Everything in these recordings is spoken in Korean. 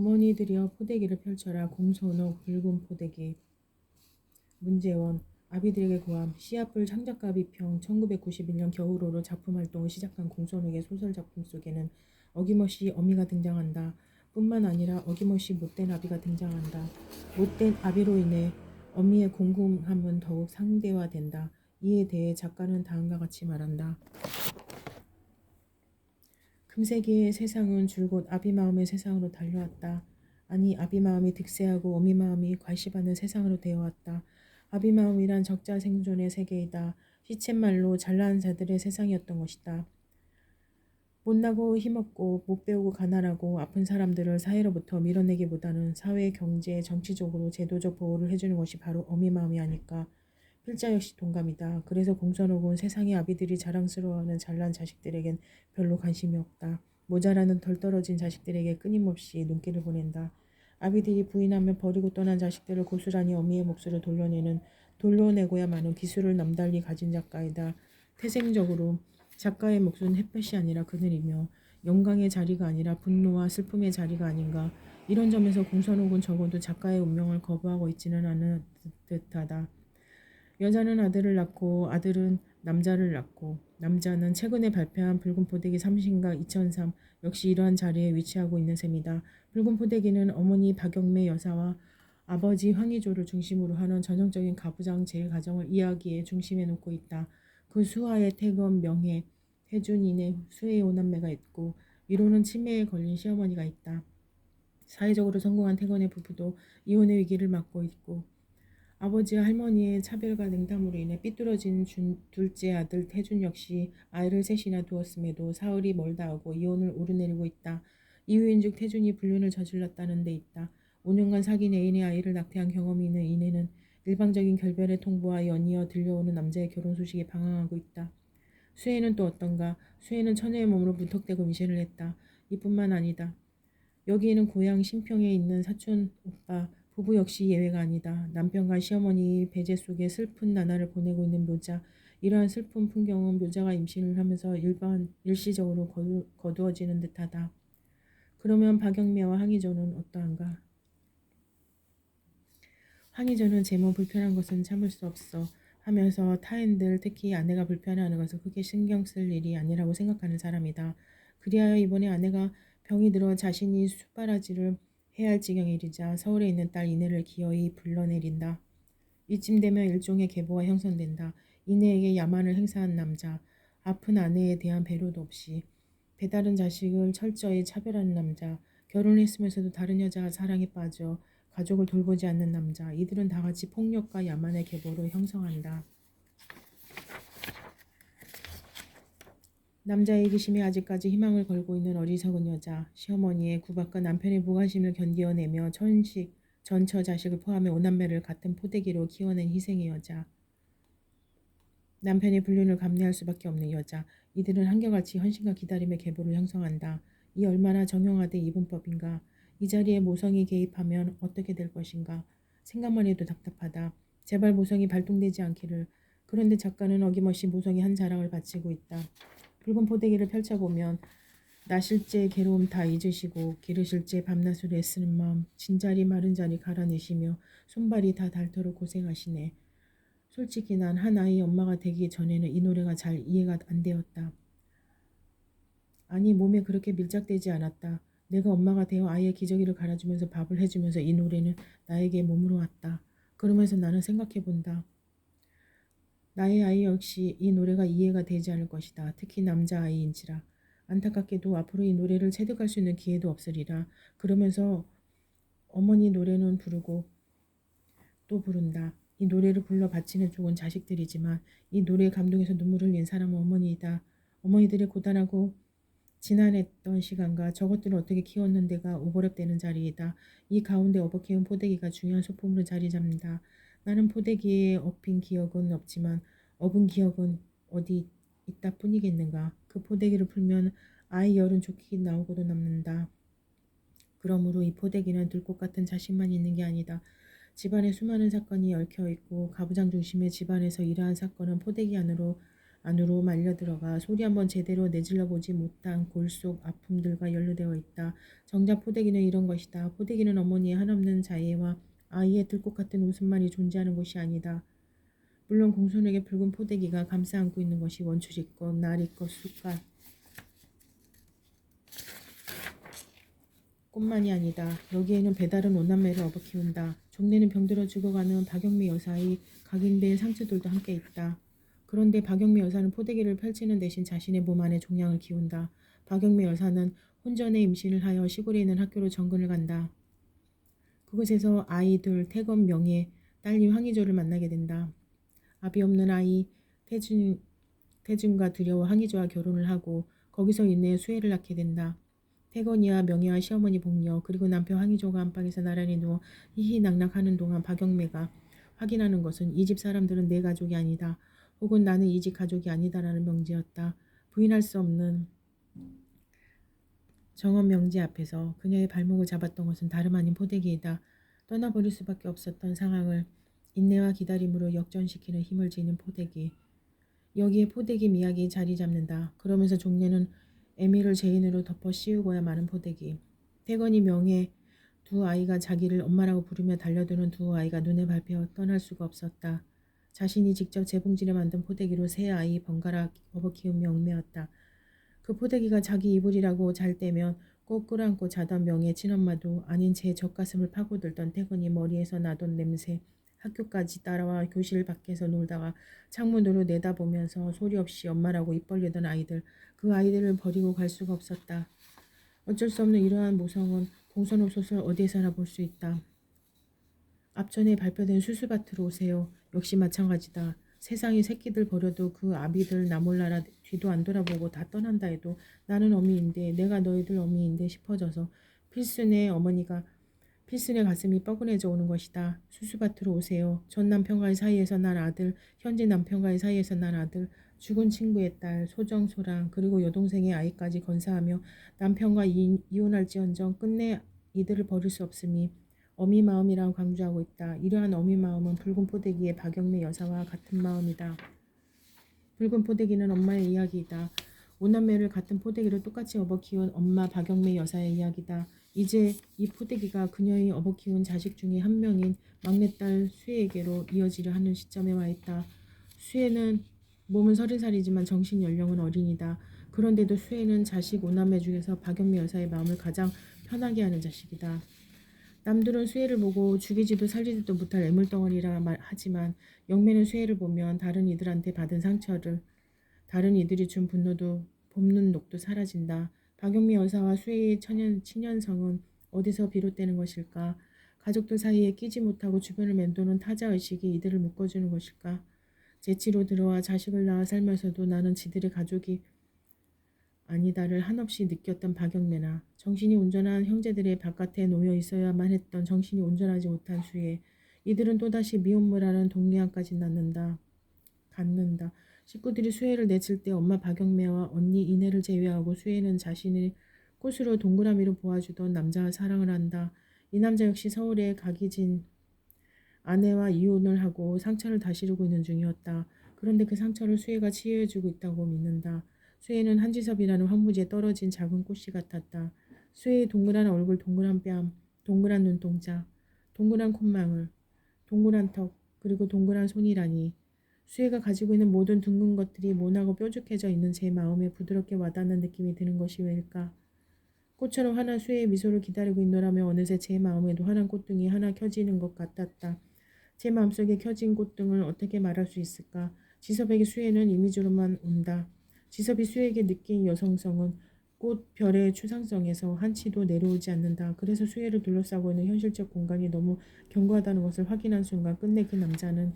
어머니들이여 포대기를 펼쳐라. 공선호 붉은 포대기. 문제원 아비들에게 고함. 씨앗불 창작가 비평 1991년 겨울호로 작품활동을 시작한 공선욱의 소설작품 속에는 어김없이 어미가 등장한다. 뿐만 아니라 어김없이 못된 아비가 등장한다. 못된 아비로 인해 어미의 궁금함은 더욱 상대화된다. 이에 대해 작가는 다음과 같이 말한다. 금세기의 세상은 줄곧 아비 마음의 세상으로 달려왔다. 아니 아비 마음이 득세하고 어미 마음이 괄시받는 세상으로 되어왔다. 아비 마음이란 적자 생존의 세계이다. 시쳇말로 잘난 자들의 세상이었던 것이다. 못나고 힘없고 못 배우고 가난하고 아픈 사람들을 사회로부터 밀어내기보다는 사회, 경제, 정치적으로 제도적 보호를 해주는 것이 바로 어미 마음이 아닐까. 필자 역시 동감이다. 그래서 공선옥은 세상의 아비들이 자랑스러워하는 잘난 자식들에겐 별로 관심이 없다. 모자라는 덜 떨어진 자식들에게 끊임없이 눈길을 보낸다. 아비들이 부인하며 버리고 떠난 자식들을 고스란히 어미의 몫으로 돌려내고야마는 기술을 남달리 가진 작가이다. 태생적으로 작가의 몫은 햇볕이 아니라 그늘이며 영광의 자리가 아니라 분노와 슬픔의 자리가 아닌가. 이런 점에서 공선옥은 적어도 작가의 운명을 거부하고 있지는 않은 듯하다. 여자는 아들을 낳고 아들은 남자를 낳고 남자는 최근에 발표한 붉은 포대기 3신가 2003 역시 이러한 자리에 위치하고 있는 셈이다. 붉은 포대기는 어머니 박영매 여사와 아버지 황의조를 중심으로 하는 전형적인 가부장 제일가정을 이야기의 중심에 놓고 있다. 그 수하에 태건, 명혜, 태준인의 수혜의 오남매가 있고 위로는 치매에 걸린 시어머니가 있다. 사회적으로 성공한 태건의 부부도 이혼의 위기를 맞고 있고 아버지와 할머니의 차별과 냉담으로 인해 삐뚤어진 둘째 아들 태준 역시 아이를 셋이나 두었음에도 사흘이 멀다 하고 이혼을 오르내리고 있다. 이유인즉 태준이 불륜을 저질렀다는 데 있다. 5년간 사귄 애인의 아이를 낙태한 경험이 있는 이내는 일방적인 결별의 통보와 연이어 들려오는 남자의 결혼 소식에 방황하고 있다. 수혜는 또 어떤가? 수혜는 처녀의 몸으로 무턱대고 임신을 했다. 이뿐만 아니다. 여기에는 고향 신평에 있는 사촌 오빠 부부 역시 예외가 아니다. 남편과 시어머니 배제 속에 슬픈 나날을 보내고 있는 묘자. 이러한 슬픈 풍경은 묘자가 임신을 하면서 일시적으로 거두어지는 듯하다. 그러면 박영매와 황희조는 어떠한가? 황희조는 제모 불편한 것은 참을 수 없어 하면서 타인들 특히 아내가 불편해하는 것을 크게 신경 쓸 일이 아니라고 생각하는 사람이다. 그리하여 이번에 아내가 병이 들어 자신이 숯바라지를 해야 할 지경에 이르자 서울에 있는 딸 이내를 기어이 불러내린다. 이쯤 되면 일종의 계보가 형성된다. 이내에게 야만을 행사한 남자, 아픈 아내에 대한 배려도 없이 배다른 자식을 철저히 차별하는 남자, 결혼했으면서도 다른 여자와 사랑에 빠져 가족을 돌보지 않는 남자, 이들은 다같이 폭력과 야만의 계보를 형성한다. 남자의 이기심에 아직까지 희망을 걸고 있는 어리석은 여자, 시어머니의 구박과 남편의 무관심을 견디어내며 전처 자식을 포함해 오남매를 같은 포대기로 키워낸 희생의 여자, 남편의 불륜을 감내할 수밖에 없는 여자, 이들은 한결같이 헌신과 기다림의 계보를 형성한다. 이 얼마나 정형화된 이분법인가. 이 자리에 모성이 개입하면 어떻게 될 것인가. 생각만 해도 답답하다. 제발 모성이 발동되지 않기를. 그런데 작가는 어김없이 모성이 한 자랑을 바치고 있다. 붉은 포대기를 펼쳐보면 나실제 괴로움 다 잊으시고 기르실제 밤낮으로 애쓰는 마음 진자리 마른 자리 갈아내시며 손발이 다 닳도록 고생하시네. 솔직히 난 한 아이 엄마가 되기 전에는 이 노래가 잘 이해가 안 되었다. 아니 몸에 그렇게 밀착되지 않았다. 내가 엄마가 되어 아이의 기저귀를 갈아주면서 밥을 해주면서 이 노래는 나에게 몸으로 왔다. 그러면서 나는 생각해본다. 나의 아이 역시 이 노래가 이해가 되지 않을 것이다. 특히 남자아이인지라. 안타깝게도 앞으로 이 노래를 체득할 수 있는 기회도 없으리라. 그러면서 어머니 노래는 부르고 또 부른다. 이 노래를 불러 바치는 쪽은 자식들이지만 이 노래에 감동해서 눈물을 흘린 사람은 어머니이다. 어머니들의 고단하고 지난했던 시간과 저것들을 어떻게 키웠는데가 오버랩되는 자리이다. 이 가운데 어버키운 포대기가 중요한 소품으로 자리 잡는다. 나는 포대기에 업힌 기억은 없지만 업은 기억은 어디 있다 뿐이겠는가. 그 포대기를 풀면 아이 열은 좋게 나오고도 남는다. 그러므로 이 포대기는 들꽃 같은 자식만 있는 게 아니다. 집안에 수많은 사건이 얽혀있고 가부장 중심의 집안에서 이러한 사건은 포대기 안으로 안으로 말려들어가 소리 한번 제대로 내질러 보지 못한 골 속 아픔들과 연루되어 있다. 정작 포대기는 이런 것이다. 포대기는 어머니의 한없는 자애와 아이의 들꽃 같은 웃음만이 존재하는 곳이 아니다. 물론 공손에게 붉은 포대기가 감싸 안고 있는 것이 원추리꽃, 나리꽃, 쑥갓, 꽃만이 아니다. 여기에는 배다른 오남매를 업어키운다. 종래는 병들어 죽어가는 박영미 여사의 각인된 상처들도 함께 있다. 그런데 박영미 여사는 포대기를 펼치는 대신 자신의 몸 안에 종양을 키운다. 박영미 여사는 혼전의 임신을 하여 시골에 있는 학교로 정근을 간다. 그곳에서 아이들 태건 명예, 딸님 황희조를 만나게 된다. 아비 없는 아이 태준과 두려워 황희조와 결혼을 하고 거기서 인내 수혜를 낳게 된다. 태건이와 명예와 시어머니 복녀 그리고 남편 황희조가 안방에서 나란히 누워 희희낙낙하는 동안 박영매가 확인하는 것은 이 집 사람들은 내 가족이 아니다. 혹은 나는 이 집 가족이 아니다라는 명제였다. 부인할 수 없는 정원 명제 앞에서 그녀의 발목을 잡았던 것은 다름 아닌 포대기이다. 떠나버릴 수밖에 없었던 상황을 인내와 기다림으로 역전시키는 힘을 지닌 포대기. 여기에 포대기 미학이 자리 잡는다. 그러면서 종래는 에미를 죄인으로 덮어 씌우고야 마는 포대기. 태건이 명예 두 아이가 자기를 엄마라고 부르며 달려드는 두 아이가 눈에 밟혀 떠날 수가 없었다. 자신이 직접 재봉질에 만든 포대기로 세 아이 번갈아 업어키우며 얽매였다. 그 포대기가 자기 이불이라고 잘 때면 꼭 끌어안고 자던 명예 친엄마도 아닌 제 젖가슴을 파고들던 태건이 머리에서 나던 냄새, 학교까지 따라와 교실 밖에서 놀다가 창문으로 내다보면서 소리 없이 엄마라고 입 벌리던 아이들, 그 아이들을 버리고 갈 수가 없었다. 어쩔 수 없는 이러한 모성은 공선호소설 어디에서나 볼 수 있다. 앞전에 발표된 수수밭으로 오세요. 역시 마찬가지다. 세상에 새끼들 버려도 그 아비들 나 몰라라 뒤도 안 돌아보고 다 떠난다 해도 나는 어미인데 내가 너희들 어미인데 싶어져서 필순의 가슴이 뻐근해져 오는 것이다. 수수밭으로 오세요. 전 남편과의 사이에서 난 아들, 현재 남편과의 사이에서 난 아들, 죽은 친구의 딸, 소정소랑 그리고 여동생의 아이까지 건사하며 남편과 이혼할지언정 끝내 이들을 버릴 수 없음이 어미 마음이라고 강조하고 있다. 이러한 어미 마음은 붉은 포대기의 박영매 여사와 같은 마음이다. 붉은 포대기는 엄마의 이야기이다. 오남매를 같은 포대기로 똑같이 업어키운 엄마 박영매 여사의 이야기다. 이제 이 포대기가 그녀의 업어키운 자식 중에 한 명인 막내딸 수혜에게로 이어지려 하는 시점에 와 있다. 수혜는 몸은 30살이지만 정신 연령은 어린이다. 그런데도 수혜는 자식 오남매 중에서 박영매 여사의 마음을 가장 편하게 하는 자식이다. 남들은 수혜를 보고 죽이지도 살리지도 못할 애물덩어리라 하지만 영매는 수혜를 보면 다른 이들한테 받은 상처를 다른 이들이 준 분노도 볶는 녹도 사라진다. 박영미 여사와 수혜의 친연성은 어디서 비롯되는 것일까? 가족들 사이에 끼지 못하고 주변을 맴도는 타자의식이 이들을 묶어주는 것일까? 재치로 들어와 자식을 낳아 살면서도 나는 지들의 가족이 아니다를 한없이 느꼈던 박영매나 정신이 온전한 형제들의 바깥에 놓여 있어야만 했던 정신이 온전하지 못한 수혜. 이들은 또다시 미혼모라는 동리안까지 갖는다. 식구들이 수혜를 내칠 때 엄마 박영매와 언니 이내를 제외하고 수혜는 자신의 꽃으로 동그라미로 보아주던 남자와 사랑을 한다. 이 남자 역시 서울에 각이진 아내와 이혼을 하고 상처를 다스리고 있는 중이었다. 그런데 그 상처를 수혜가 치유해주고 있다고 믿는다. 수혜는 한지섭이라는 황무지에 떨어진 작은 꽃씨 같았다. 수혜의 동그란 얼굴, 동그란 뺨, 동그란 눈동자, 동그란 콧망울, 동그란 턱, 그리고 동그란 손이라니. 수혜가 가지고 있는 모든 둥근 것들이 모나고 뾰족해져 있는 제 마음에 부드럽게 와닿는 느낌이 드는 것이 왜일까? 꽃처럼 환한 수혜의 미소를 기다리고 있노라며 어느새 제 마음에도 환한 꽃등이 하나 켜지는 것 같았다. 제 마음속에 켜진 꽃등을 어떻게 말할 수 있을까? 지섭에게 수혜는 이미지로만 온다. 지섭이 수혜에게 느낀 여성성은 꽃, 별의 추상성에서 한치도 내려오지 않는다. 그래서 수혜를 둘러싸고 있는 현실적 공간이 너무 견고하다는 것을 확인한 순간 끝내 그 남자는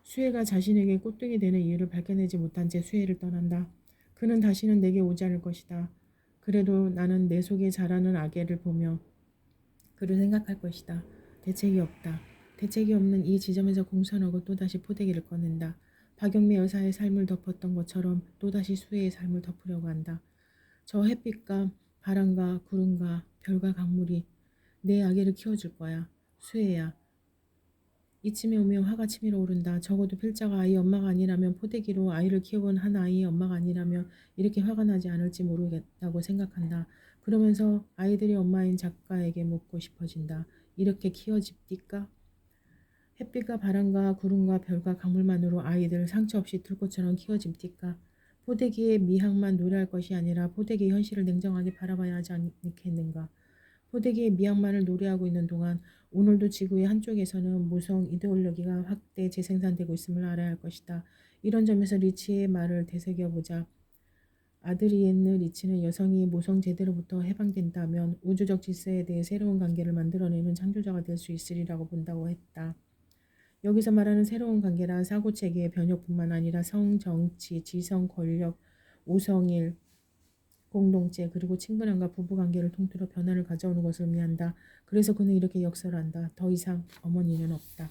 수혜가 자신에게 꽃등이 되는 이유를 밝혀내지 못한 채 수혜를 떠난다. 그는 다시는 내게 오지 않을 것이다. 그래도 나는 내 속에 자라는 아기를 보며 그를 생각할 것이다. 대책이 없다. 대책이 없는 이 지점에서 공손하고 또다시 포대기를 꺼낸다. 박영미 여사의 삶을 덮었던 것처럼 또다시 수혜의 삶을 덮으려고 한다. 저 햇빛과 바람과 구름과 별과 강물이 내 아기를 키워줄 거야. 수혜야. 이쯤에 오면 화가 치밀어 오른다. 적어도 필자가 아이 엄마가 아니라면, 포대기로 아이를 키워본 한 아이의 엄마가 아니라면 이렇게 화가 나지 않을지 모르겠다고 생각한다. 그러면서 아이들의 엄마인 작가에게 묻고 싶어진다. 이렇게 키워집니까? 햇빛과 바람과 구름과 별과 강물만으로 아이들 상처 없이 들꽃처럼 키워집니까? 포대기의 미학만 노래할 것이 아니라 포대기의 현실을 냉정하게 바라봐야 하지 않겠는가? 포대기의 미학만을 노래하고 있는 동안 오늘도 지구의 한쪽에서는 모성 이데올로기가 확대 재생산되고 있음을 알아야 할 것이다. 이런 점에서 리치의 말을 되새겨보자. 아드리에느 리치는 여성이 모성 제대로부터 해방된다면 우주적 질서에 대해 새로운 관계를 만들어내는 창조자가 될 수 있으리라고 본다고 했다. 여기서 말하는 새로운 관계란 사고체계의 변혁뿐만 아니라 성, 정치, 지성, 권력, 오성일, 공동체, 그리고 친근함과 부부관계를 통틀어 변화를 가져오는 것을 의미한다. 그래서 그는 이렇게 역설한다. 더 이상 어머니는 없다.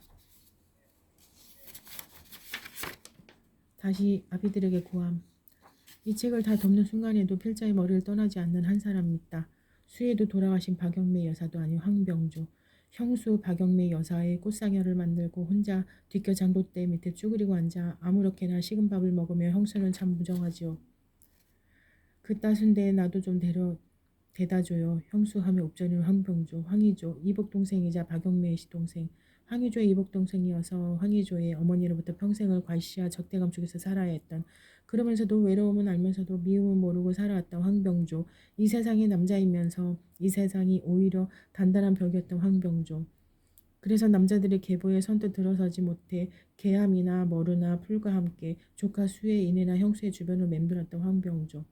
다시 아비들에게 고함. 이 책을 다 덮는 순간에도 필자의 머리를 떠나지 않는 한 사람이 있다. 수혜도 돌아가신 박영매 여사도 아닌 황병조. 형수 박영매 여사의 꽃상여를 만들고 혼자 뒷교 장독대 밑에 쭈그리고 앉아 아무렇게나 식은 밥을 먹으며 형수는 참 무정하지요. 그 따순데 나도 좀 대다줘요. 형수하며 옵전인 황병조, 황희조, 이복동생이자 박영매의 시동생. 황희조의 이복동생이어서 황희조의 어머니로부터 평생을 과시와 적대감 속에서 살아야 했던, 그러면서도 외로움은 알면서도 미움은 모르고 살아왔던 황병조. 이 세상의 남자이면서 이 세상이 오히려 단단한 벽이었던 황병조. 그래서 남자들의 계보에 선뜻 들어서지 못해 개함이나 머루나 풀과 함께 조카 수의 이내나 형수의 주변을 맴돌았던 황병조.